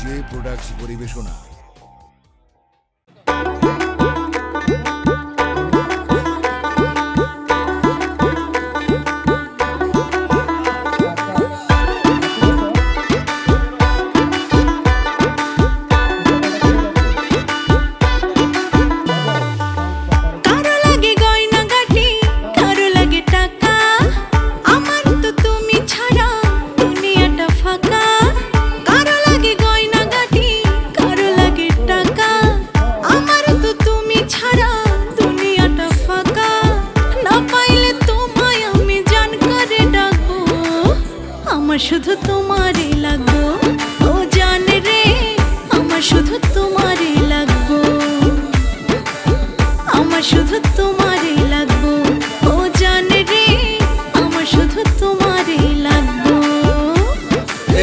J products পরিবেশনা। শুধু তোমারই লাগবো ও জান রে, আমার শুধু তোমারই লাগবো, আমার শুধু তোমারই লাগবো ও জান রে, আমার শুধু তোমারই লাগবো।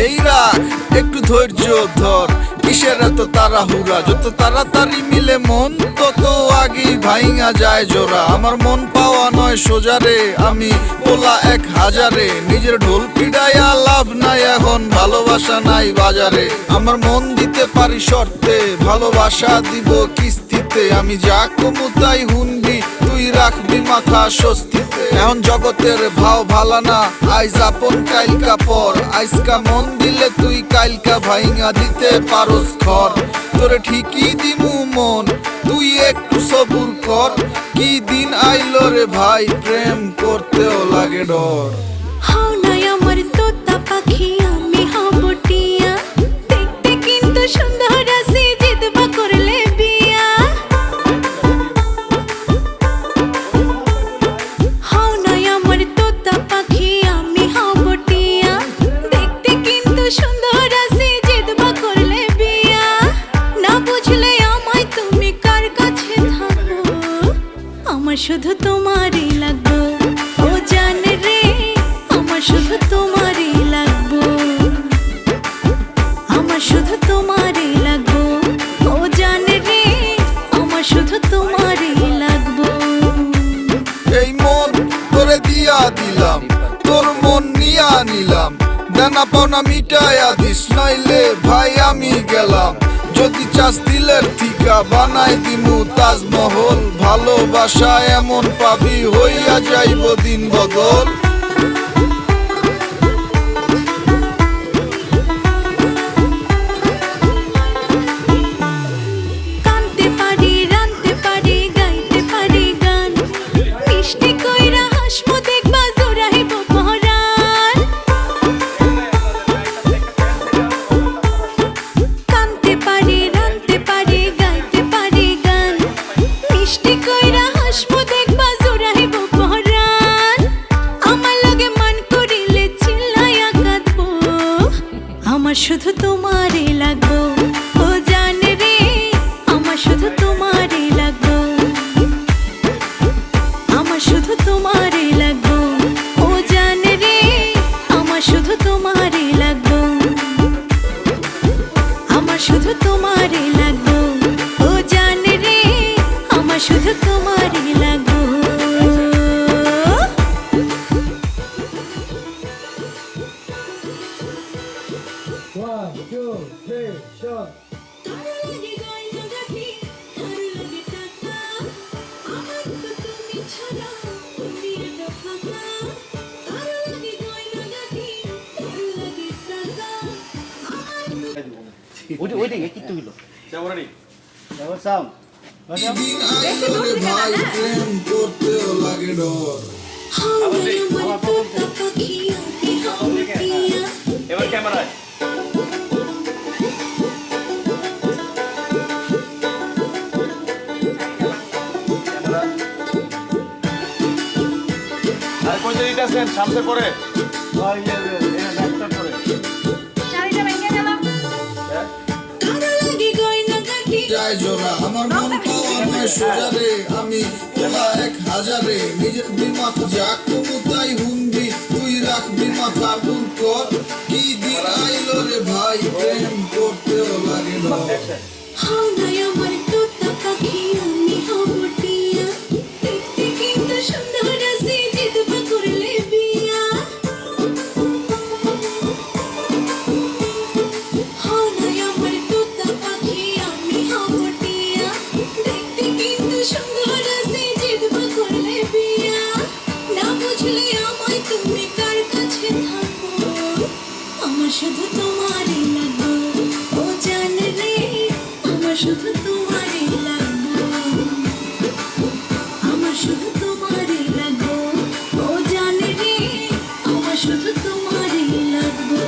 এই রাখ একটু ধৈর্য ধর, কিসের এত তাড়াহুড়া, যত তাড়াতাড়ি মিলে মন তত আগেই ভাইঙা যায় জোড়া। আমার মন পাওয়া নয় সোজারে, আমি বলা 1000-এ, নিজের ঢোল পিড়াইয়া লাভ নাই এখন, ভালোবাসা নাই বাজারে। আমার মন দিতে পারি শর্তে, ভালোবাসা দিব কিস্তিতে, আমি যা কমু তাই হুনবি, তুই রাখবি মাথা স্বস্তিতে। এখন জগতের ভাও ভালা না, আইজ আপন কাইলকা পর, আইজকা মন দিলে তুই কাইলকা ভাইঙা দিতে পারস ঘর। তোরে ঠিকই দিমু মন, তুই একটু সবুর কর, কি দিন আইলো রে ভাই, প্রেম করতেও লাগে ডর। হাও নাই আমার তোতা পাখি, আমি হব টিয়া, দেখতে কিন্তু সুন্দর আছি, জিতবা করলে বিয়া। হাও নাই আমার তোতা পাখি, আমি হব টিয়া, দেখতে কিন্তু সুন্দর আছি, জিতবা করলে বিয়া। না বুঝলে আমায় তুমি কার কাছে থাকো, আমার শুধু তোমারই লাগবো ও জান রে, আমার শুধু তোমারই লাগবো, আমার শুধু তোমারই লাগবো ও জান রে, আমার শুধু তোমারই লাগবো। এই মন তোরে দিয়া দিলাম, তোর মন নিয়া নিলাম, দেনা পাওনা মিটায়া দিস, নাইলে ভাই আমি গেলাম। যদি চাস দিলের ঠিকা বানাই দিমু তাজমহল, ভালোবাসা এমন পাবি হইয়া যাইব দিন বদল। কানতে পারি, রানতে পারি, গাইতে পারি গান, মিষ্টি কইরা হাসমো দেখবা জোড়াইব পরাণ। কানতে পারি, রানতে পারি, গাইতে পারি গান, মিষ্টি কইরা হাসমো দেখবা জোড়াইব পরাণ। আমার লগে মান করিলে চিল্লাইয়া কাঁদবো, আমার শুধু তোমারই লাগবো ও জান রে, আমার শুধু তোমারই লাগবো, আমার শুধু তোমারই লাগবো ও জান রে, আমার শুধু তোমারই লাগবো, আমার শুধু তোমারই লাগবো ও জান রে, আমার শুধু তোমারই লাগবো। দিন আইলো রে ভাই, প্রেম করতেও লাগে ডর। এবার ক্যামেরা আর কোন দিকে আছেন সামনে পড়ে যায় জোড়া, আমার মন পাওয়া নয় সোজারে, আমি বলা 1000-এ, নিজের বিমাত যা কমু তাই হুনবি, তুই রাখবি মাথা দূর কর, কি দিন আইলো রে ভাই, প্রেম করতেও লাগে ডর। হাও নাই আমার তোতা পাখি, আমি হব টিয়া, দেখতে কিন্তু সুন্দর আছি, জিতবা করলে বিয়া। হাও নাই আমার শুধু তোমারই লাগবো ও জান রে আমার শুধু তোমারই লাগবো আমার শুধু তোমারই লাগবো ও জান রে আমার শুধু তোমারই লাগবো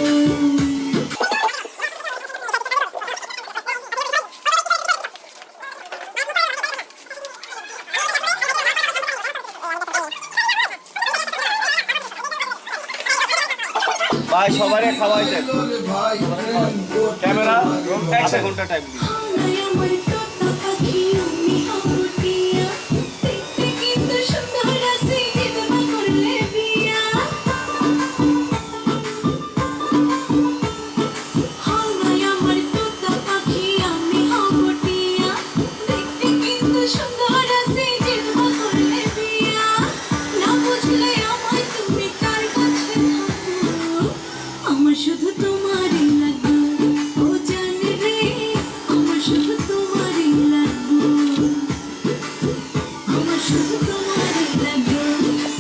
ভাই সবারে খাওয়াই দেন ওরে ভাই প্রেম করতে ক্যামেরা লাগে আধা ঘন্টা টাইম দিন আমার তোতা পাখি আমি হাবুটিয়া দেখতে কিন্তু সুন্দর আছে জিদমা করলে বিয়া হাওয়ায় আমার তোতা পাখি আমি হাবুটিয়া দেখতে কিন্তু সুন্দর আছে জিদমা করলে বিয়া না বুঝলে আমায় তুমি কার কাছে থাকো আমার শুধু তোমারই লাগবে ও জান রে আমার শুধু তোমারই লাগবে আমার শুধু তোমারই লাগবে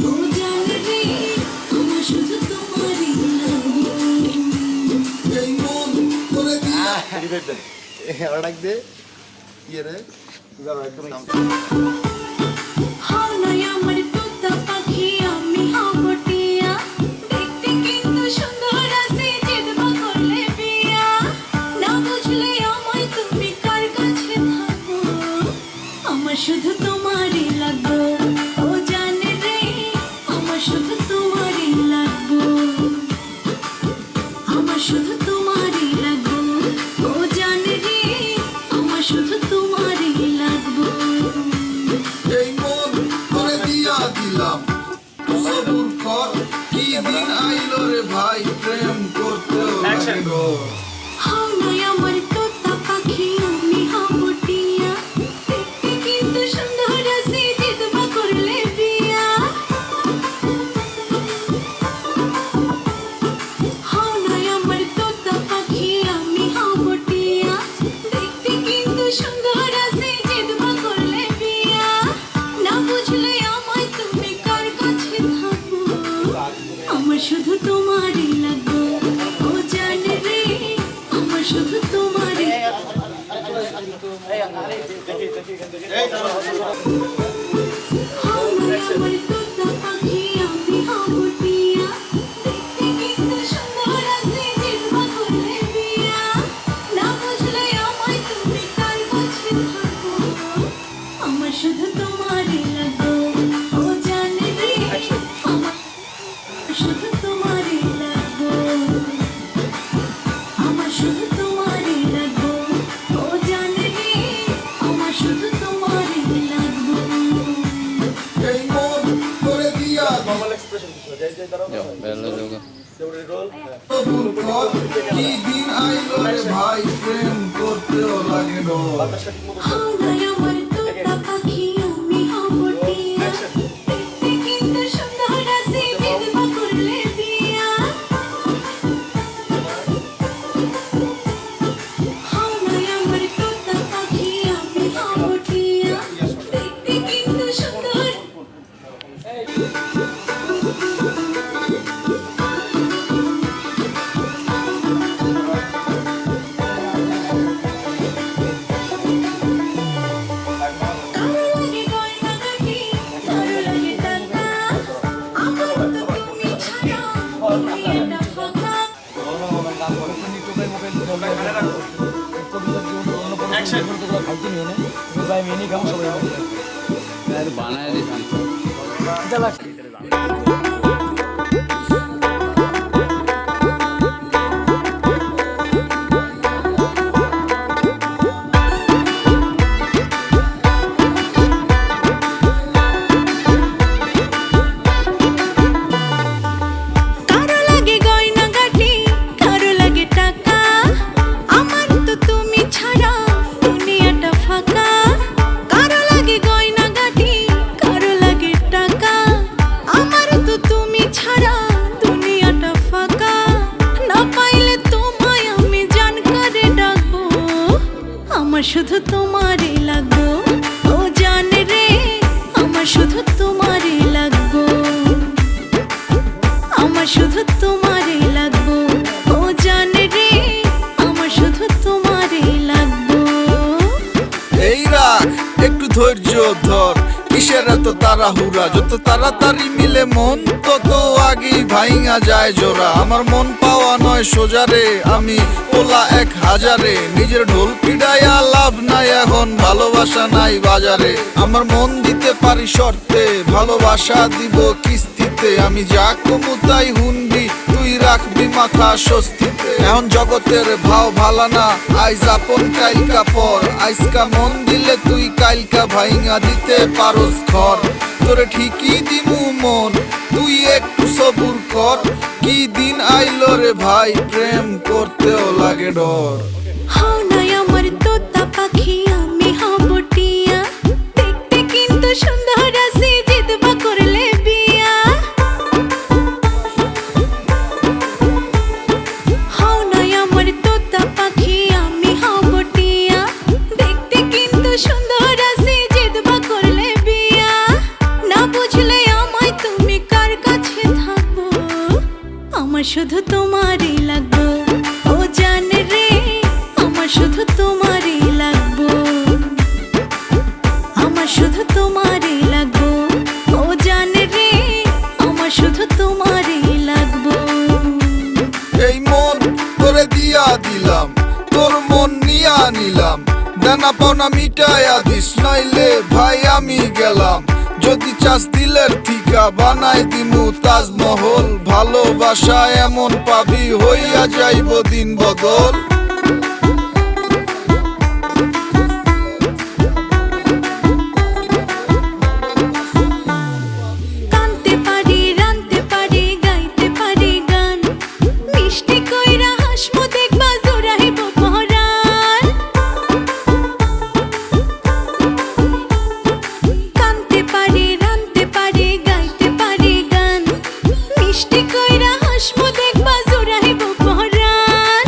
ও জান রে আমার শুধু তোমারই লাগবে এই মন করে দিয়া রিভাইভ দেন ডাক দে ইয়ে রে হাওয়ায় আমার তোতা পাখি আমি হাবুটিয়া দেখতে কিন্তু সুন্দর আছে জিদমা করলে বিয়া না বুঝলে আমায় তুমি কার কাছে থাকো আমার শুধু তোমারই লাগবে ও জান রে আমার শুধু তোমারই লাগবে আমার শুধু তোমারই লাগবে ও জান রে আমার শুধু তোমারই লাগবে এই মন করে দিয়া দিলাম সবুর কর কি দিন আইলো রে ভাই প্রেম করতে Action. লাগলো হাওয়ায় আমার তোতা পাখি আমি হাবুটিয়া দেখতে কিন্তু সুন্দর আছে জিদমা করলে বিয়া হাওয়ায় আমার তোতা পাখি আমি হাবুটিয়া দেখতে কিন্তু সুন্দর আছে জিদমা করলে বিয়া না বুঝলে আমায় তুমি কার কাছে থাকো আমার শুধু তোমারই লাগবে ও জান রে আমার শুধু তোমারই হাওয়ায় আমার তোতা পাখি আমি হাবুটিয়া দেখতে কিন্তু সুন্দর আছে জিদমা করলে বিয়া না বুঝলে আমায় তুমি কার কাছে থাকো আমার শুধু তোমারই লাগবে ও জান রে আমার শুধু তোমারই লাগবে আমার শুধু তোমারই লাগবে ও জান রে আমার শুধু তোমারই লাগবে এই মন করে দিয়া নরমাল এক্সপ্রেশন কিছু যাই যাই দাঁড়াও সেউরি রোল সবুর কর কি দিন আইলো রে ভাই প্রেম করতে লাগলো বাতাসটা ঠিক মতো হাওয়ায় আমার তোতা পাখি আমি হাবুটিয়া দেখতে কিন্তু সুন্দর আছে জিদমা করলে বিয়া হাওয়ায় আমার তোতা পাখি আমি হাবুটিয়া দেখতে কিন্তু সুন্দর কারো লাগে গয়না গাটি কারো লাগে টাকা আমার তো তুমি ছাড়া দুনিয়াটা ফাঁকা অ্যাকশন বানায় দিয়েছি কারো লাগে গয়না গাটি কারো লাগে টাকা আমার তো তুমি ছাড়া দুনিয়াটা ফাঁকা কারো লাগে গয়না গাটি কারো লাগে টাকা আমার তো তুমি ছাড়া দুনিয়াটা ফাঁকা না পাইলে তোমায় আমি জান করে ডাকবো আমার শুধু তোমারই লাগবো ও জান রে আমার শুধু তোমারই লাগবো আমার শুধু তোমারই লাগবো ও জান তাড়াহুড়া, যত তাড়াতাড়ি মিলে মন তত আগেই ভাইঙা যায় জোড়া। আমার মন পাওয়া নয় সোজারে, আমি পোলা 1000-এ। নিজের ঢোল পিড়াইয়া লাভ নাই এখন, ভালোবাসা নাই বাজারে। আমার মন দিতে পারি শর্তে, ভালোবাসা দিব কিস্তিতে। আমি যা কমু তাই হুনবি, তুই রাখবি মাথা স্বস্তিতে। এখন জগতের ভাও ভালা না, আইজ আপন কাইলকা পর। আইজকা মন দিলে তুই কাইলকা ভাইঙা দিতে পারস ঘর। তোরে ঠিকই দিমু মন, তুই একটু সবুর কর। কি দিন আইলো রে ভাই, প্রেম করতেও লাগে ডর। হাও নাই আমার তোতা পাখি, আমি হব টিয়া। দেখতে কিন্তু সুন্দর আছি, জিতবা করলে বিয়া। হাও নাই আমার তোতা পাখি, আমি হব টিয়া। দেখতে কিন্তু সুন্দর আছি, জিতবা করলে বিয়া। না বুঝলে আমায় তুমি কার কাছে থাকবো, আমার শুধু তোমারই লাগবো। ও জান রে, আমার শুধু তোমারই লাগবো। আমার শুধু তোমারই লাগবো। ও জান রে, আমার শুধু তোমারই লাগবো। এই মন তোরে দিয়া দিলাম, তোর মন নিয়া নিলাম। দেনা পাওনা মিটায়া দিস, নইলে ভাই আমি গেলাম। যদি চাস দিলের থিকা, বানাই দিমু তাজমহল। ভালোবাসা এমন পাবি, হইয়া যাইব দিন বদল। কানতে পারি, রানতে পারি, গাইতে পারি গান। মিষ্টি কইরা হাসমু, দেখবা জোড়াইব পরাণ। কানতে পারি, রানতে পারি, গাইতে পারি গান। মিষ্টি কইরা হাসমু, দেখবা জোড়াইব পরাণ।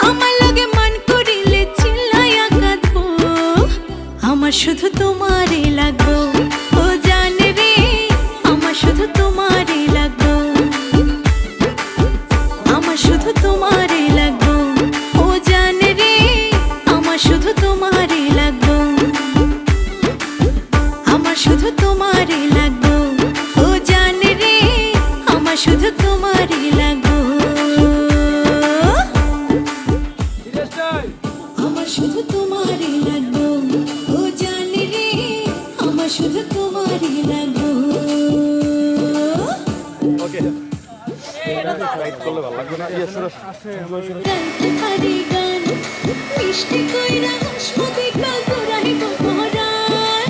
আমার লগে মান করিলে চিল্লাইয়া কাঁদবো, আমার শুধু তোমারই লাগবো। ও জান রে, আমার শুধু তোমারই লাগবো। আমার শুধু তোমারই লাগবো। ও জান রে, আমার শুধু তোমারই লাগবো। আমার শুধু তোমারই লাগবো। ও জান রে, আমার শুধু তোমারই লাগবো। আমার শুধু তোমারই লাগবো। ও জান রে, আমার শুধু তোমারই লাগবো। গাইতে পারি গান, মিষ্টি কইরা হাসমু, দেখবা জোড়াইব পরাণ।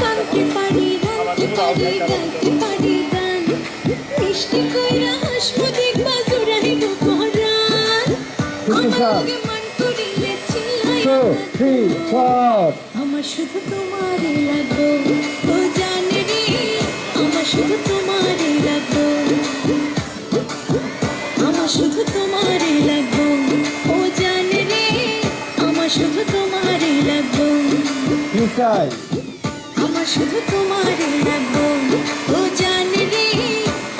কানতে পারি, রানতে পারি, গাইতে পারি গান। মিষ্টি কইরা হাসমু, দেখবা জোড়াইব পরাণ। আমার লগে মান করিলে চিল্লাইয়া কাঁদবো, আমার শুধু তোমারই লাগবো। ও জান রে, আমার শুধু তোমারই লাগবো। আমার শুধু তোমারই লাগবো। ও জান রে, আমার শুধু তোমারই লাগবো। আমার শুধু তোমারই লাগবো। ও জান রে,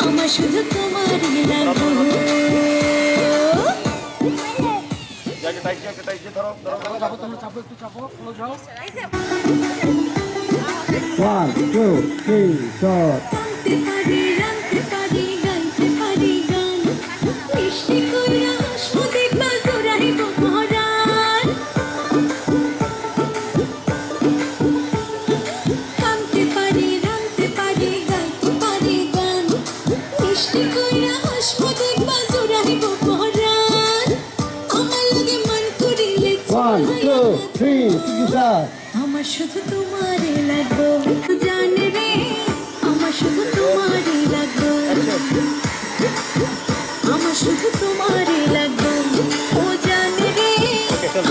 আমার শুধু তোমারই লাগবো। কানতে পারি, রানতে পারি, গাইতে পারি গান। মিষ্টি কইরা হাসমু, দেখবা জোড়াইব পরাণ। কানতে পারি, রানতে পারি, গাইতে পারি গান। মিষ্টি কইরা হাসমু, দেখবা জোড়াইব পরাণ। আমার লগে মান করিলে চিল্লাইয়া কাঁদবো, আমার শুধু তোমারই লাগবো। জান রে, আমার শুধু তোমারই লাগবো। আমার শুধু তোমারই লাগবো। ও জান রে,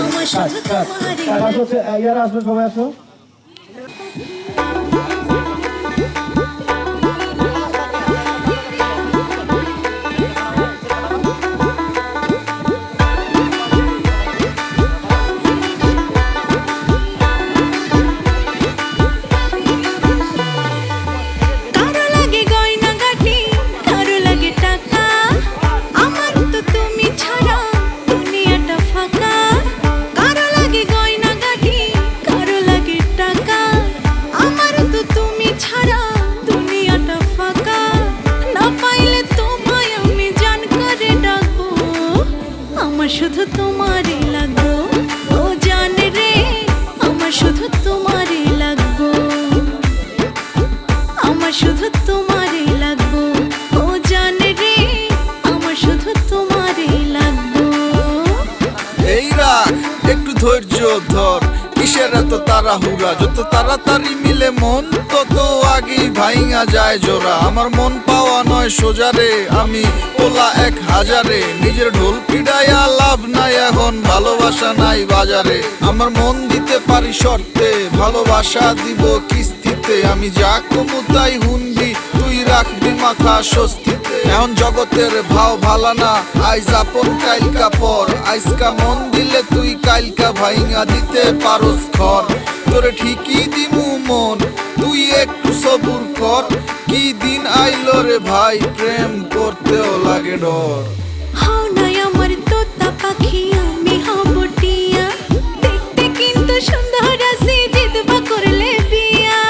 আমার শুধু তোমারই লাগবো। কারো লাগে গয়না গাটি, কারো লাগে টাকা। আমার তো তুমি ছাড়া দুনিয়াটা ফাঁকা। কারো লাগে গয়না গাটি, শুধু তোমারই লাগবো ও জান রে আমার শুধু তোমারই লাগবো আমার শুধু তোমারই লাগবো ও জান রে আমার শুধু তোমারই লাগবো এই রাখ একটু ধৈর্য ধর কিসের এত তাড়াহুড়া যত তাড়াতাড়ি মিলে মন তত আগেই ভাইঙা যায় জোড়া আমার মন পাওয়া নয় সোজারে আমি ওলা 1000-এ নিজের ঢোল পিড়াইয়া লাভ নাই এখন ভালোবাসা নাই বাজারে আমার মন দিতে পারি শর্তে ভালোবাসা দিব কিস্তিতে আমি যা কমু তাই হুনবি তুই রাখবি মাথা স্বস্তিতে এখন জগতের ভাও ভালা না আইজ আপন কাইলকা পর আইজকা মন দিলে তুই কাইলকা ভাইঙা দিতে পারস ঘর তোরে ঠিকই দিমু মন তুই একটু সবুর কর কি দিন আইলো রে ভাই প্রেম করতেও লাগে ডর হাও নাই আমার তোতা পাখি আমি হব টিয়া দেখতে কিন্তু সুন্দর আছি জিদবা করলে বিয়া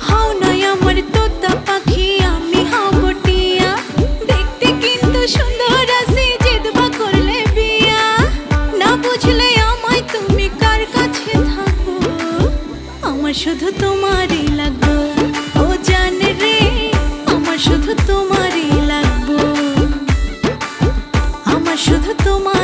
হাও নাই আমার তোতা পাখি আমি হব টিয়া দেখতে কিন্তু সুন্দর আছি জিদবা করলে বিয়া না বুঝলে আমায় তুমি কার কাছে থাকো আমার শুধু তোমারই লাগবো ও জান রে আমার শুধু তোমারই লাগবো আমার শুধু তোমার